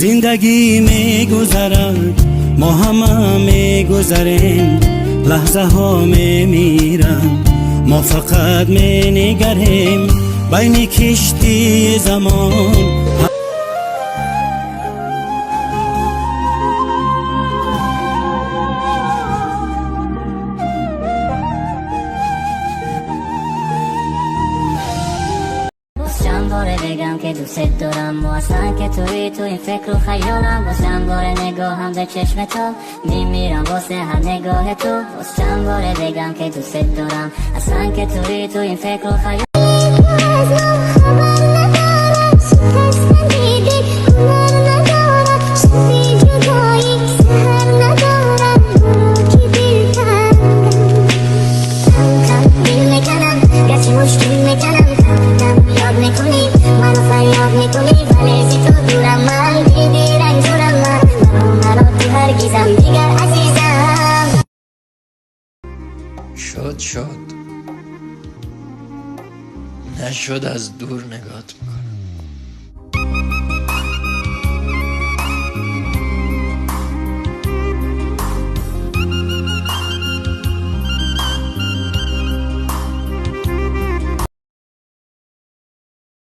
زندگی میگذرد، ما همه میگذریم، لحظه ها میمیرند، ما فقط مینگریم بین کشتی زمان. چند باره بگم که دوست دارم و اصلا که تو این فکر و خیالم. باز چند باره نگاهم به چشم تو میمیرم واسه هر نگاه تو. باز چند باره بگم که دوست دارم اصلا که تو این فکر و خیالم. شد نشد از دور نگات میکنم.